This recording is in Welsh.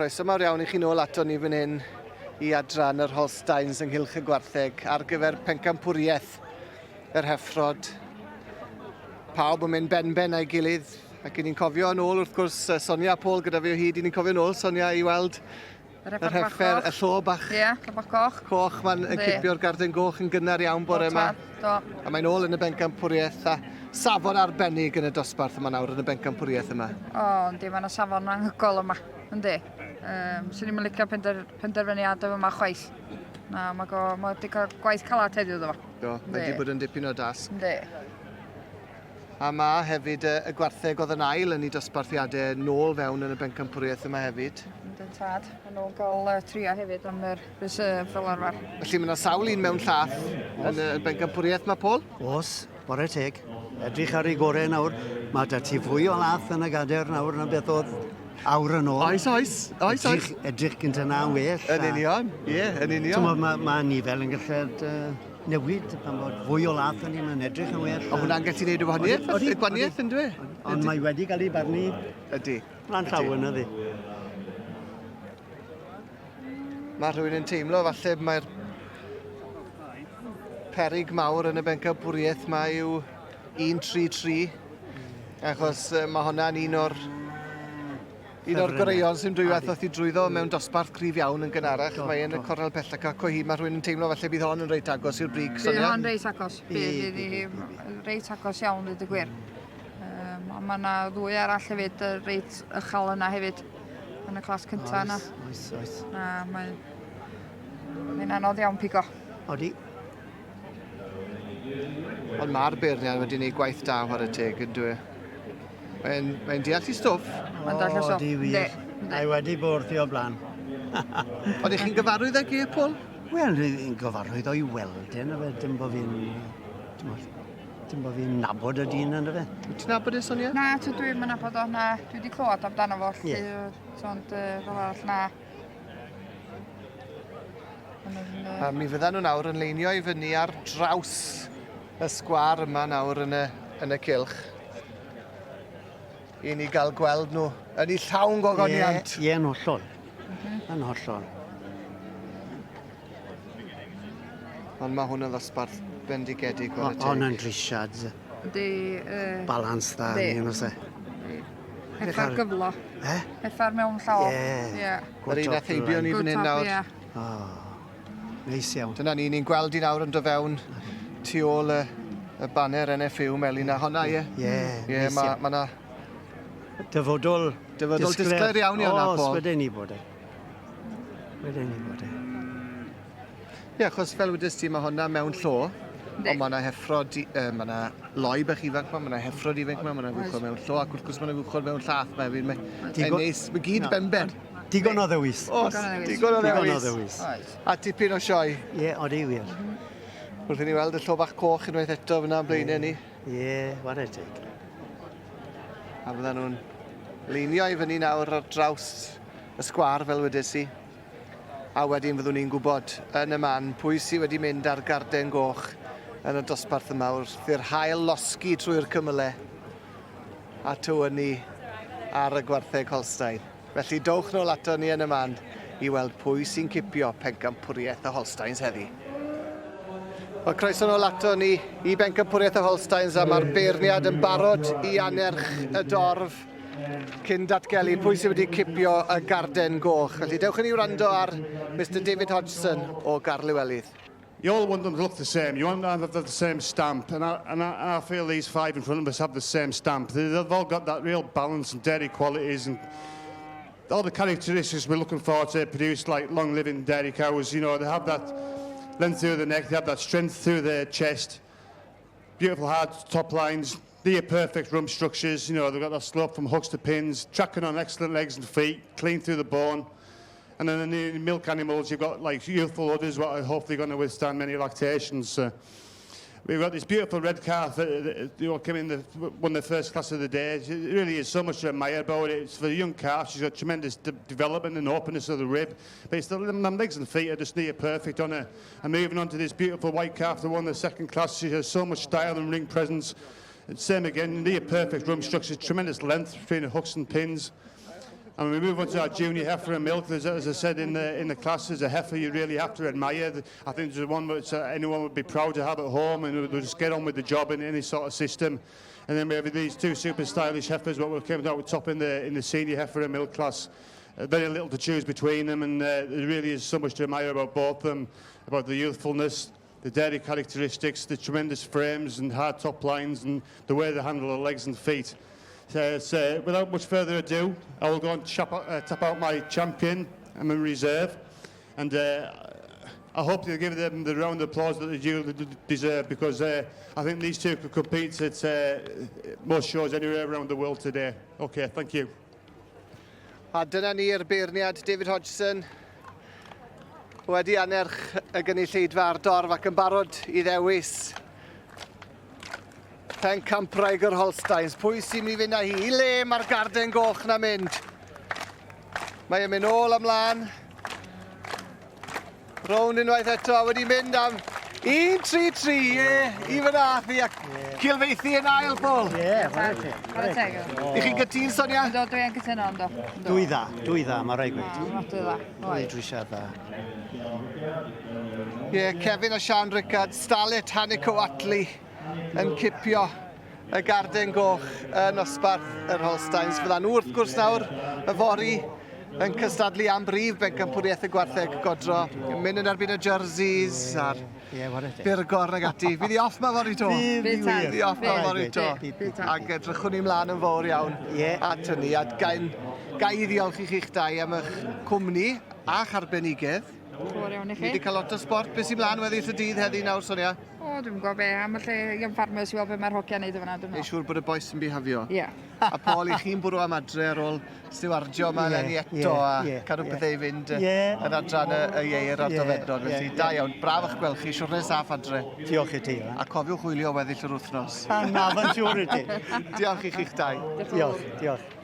Croeso mawr iawn I chi nôl ato ni fan hyn I adran yr Holsteins ynghylch y Gwartheg ar gyfer Pencampwriaeth yr Heffrod. Pawb yn mynd ben a'i gilydd ac ni'n cofio yn ôl wrth gwrs Sonia a Paul gyda fi o hyd I ni'n cofio yn ôl Sonia I weld yr heffer, y llo bach. Ie, llo bach coch. Coch ma'n cipio'r garden goch yn gynnar iawn bore yma. A mae'n ôl yn y Pencampwriaeth a safon arbennig yn y dosbarth yma nawr yn y Pencampwriaeth yma. O, yndi, mae'n safon anghygol yma, yndi. Swn i'n licio penderfyniad yma chwaith. Na, mae wedi cael gwaith calad heddiw ddo fo. Do, mae wedi bod yn dipyn o dasg. Yndi. A mae hefyd y Gwartheg oedd yn ail yn ei dosbarthiadau nôl fewn yn y Pencampwriaeth yma hefyd. Yndyn tad. Maen nhw'n cael trio hefyd am yr reserve fel arfer. Felly mae yna sawl un mewn llath yn y Pencampwriaeth yma, Paul? Os, bore teg. Edrych ar ei gorau nawr. Mae da ti fwy o lath yn y gader nawr na beth oedd awr yn ôl. Oes. Edrych gyda na'n well. Yn union, ie, yn union. Mae nifel yn gallu newid pan bod fwy o lath yn un yn edrych yn well. O hwnna'n gallu gwneud y gwahaniaeth yn dwi? Ond mae wedi cael ei barnu. Ydy. Lan llawn ydy. Mae rhywun yn teimlo falle mae'r peryg mawr yn y Pencampwriaeth yma yw 1-3-3 achos mae hwnna'n un o'r goreuon sy'n dwywaith oedd I drwyddo mewn dosbarth cryf iawn yn gynharach. Mae yn y cornel pellach ac o hyd mae rhywun yn teimlo falle bydd hon yn reit agos i'r brig. Bydd hon reit agos. Bydd reit agos iawn dweud y gwir. Mae yna ddwy arall hefyd reit ychal yna hefyd yn y clas cyntaf yna. Oes. Na, mae'n anodd iawn pigo. Odi. Ond mae'r beirniad wedi gwneud gwaith da ar y teg yn dwi. Mae'n deall I stwff. Mae'n deall I stwff. Odi wir. Ai wedi bwrdd o blaen. Ond chi'n gyfarwydd ag e, Paul? Wel, yn gyfarwydd o'i weld yn y fe. Dim bod fi'n nabod y dyn yn y fe. Ti'n nabod e, Sonia? Na, dwi'n nabod o. Na, dwi wedi clywed amdano fo. Ond fel arall na. A mi fyddan nhw nawr yn leinio I fyny ar draws y sgwar yma nawr yn y cylch. I ni gael gweld nhw yn ei llawn gogoniant. Ie, yn hollol. Yn hollol. Ond mae hwn yn ddosbarth bendigedig o'r y teg. Hwn yn drisiad. Balans dda ni yn oes e. Effar gyflo. Effar mewn llaw. Ie. Yr un atheibion ni fan hyn nawr. Neis iawn. Dyna ni'n gweld I nawr yn do fewn tu ôl y banner NFU Melin a honna, ie? Ie, mae yna dyfodol disgler iawn I honna, Paul. Os, wedyn ni bod e. Ie, achos fel wedys ti, mae honna mewn llo. Ond mae yna heffrod, mae yna loi bach ifanc yma, mae yna heffrod ifanc yma, mae yna gwchod mewn llo, ac wrth gwrs mae yna gwchod mewn llath yma hefyd. Mae'n neis, mae gyd benben. Digon o ddewis. Os, digon o ddewis. A tipyn o sioe. Ie, odi wir. Wrth I ni weld y llo bach coch unwaith eto fyna blaenau ni. Ie, ware teg. A fyddan nhw'n leinio I fyny nawr ar draws y sgwar fel wedys I. A wedyn fyddwn ni'n gwybod yn y man pwy sydd wedi mynd ar garden goch yn y dosbarth yma wrth i'r hael losgi trwy'r cymylau a tywynu ar y Gwartheg Holstein. Felly dowch nôl ato ni yn y man I weld pwy sy'n cipio Pencampwriaeth y Holsteins heddi. Wel, croeso nôl ato ni I Pencampwriaeth y Holsteins a mae'r beirniad yn barod I anerch y dorf cyn datgelu pwy sydd wedi cipio y garden goch. Felly dewch ni wrando ar Mr David Hodgson o Garlywelydd. You all want them to look the same. You want them to have the same stamp. And I feel these five in front of us have the same stamp. They've all got that real balance and dairy qualities and all the characteristics we're looking for to produce like long-living dairy cows. You know, they have that length through the neck, they have that strength through the chest, beautiful hard top lines, near perfect rump structures. You know, they've got that slope from hooks to pins, tracking on excellent legs and feet, clean through the bone. And then in the milk animals, you've got like youthful udders, what are hopefully going to withstand many lactations. We've got this beautiful red calf that came in won the first class of the day. It really is so much to admire about it. It's for a young calf. She's got tremendous development and openness of the rib. But it's the legs and feet are just near perfect on her. And moving on to this beautiful white calf that won the second class. She has so much style and ring presence. And same again, near perfect rump structure, tremendous length between the hooks and pins. And when we move on to our junior heifer and milk, as I said in the classes, a heifer you really have to admire. I think there's one that anyone would be proud to have at home, and they'll just get on with the job in any sort of system. And then we have these two super stylish heifers, what we came out with top in the senior heifer and milk class. Very little to choose between them, and there really is so much to admire about both of them, about the youthfulness, the dairy characteristics, the tremendous frames and hard top lines, and the way they handle their legs and feet. So without much further ado, I will go and tap out my champion. I'm in reserve, and I hope you'll give them the round of applause that they do deserve, because I think these two could compete at most shows anywhere around the world today. Okay, thank you. A dyna ni'r beirniad David Hodgson wedi anerch y gynulleidfa ar dorf ac yn barod I ddewis Pencampwriaeth Gwartheg Holstein. Pwy sy'n mynd I fynd â hi? I le mae'r garden goch na mynd? Mae e'n mynd ôl ymlaen. Rown unwaith eto a wedi mynd am 1-3-3, I fy nath I ac cilfeithi yn ail, Paul. Chwarae teg. I chi'n gytun, Sonia? Do, dwi'n cytuno, do. Dwy dda, mae rai gweud. Dwi dda. Dwy drisiad dda. Kevin a Sian Rickard, Stalet Hanico Atli yn cipio y garden goch yn osbarth yr Holsteins. Fydda nhw wrth gwrs nawr y fori yn cystadlu am brif Pencampwriaeth Gwartheg Godro. Mynd yn erbyn y jerseys a'r Birgor ag ati. Fydd I off ma fori to. Fydd I off ma fori to. Ac edrychwn ni mlaen yn fawr iawn at hynny. A gai I ddiolch I chi'ch dau am eich cwmni a'ch arbenigedd. Fawr iawn I Ni chi. wedi cael lot o sport. Beth sy'n mlaen weddill y dydd heddi nawr, Sonia? O, dwi'n gwybod be, am y lle Ian Farmers I weld be mae'r hogiau'n neud efo na, dwi'n Neu siŵr bod y boes yn bihafio. Ie. A Paul, I chi'n bwrw am adre ar ôl stiwardio yma lenni eto a cadw bethau I fynd yn adran y ieir a'r dofednog. Felly, da iawn, braf eich gweld chi, siwrne saff adre. Diolch I ti. A cofiwch hwylio weddill yr wythnos. Na, fan siŵr I ti. Diolch I chi'ch dau. Diolch.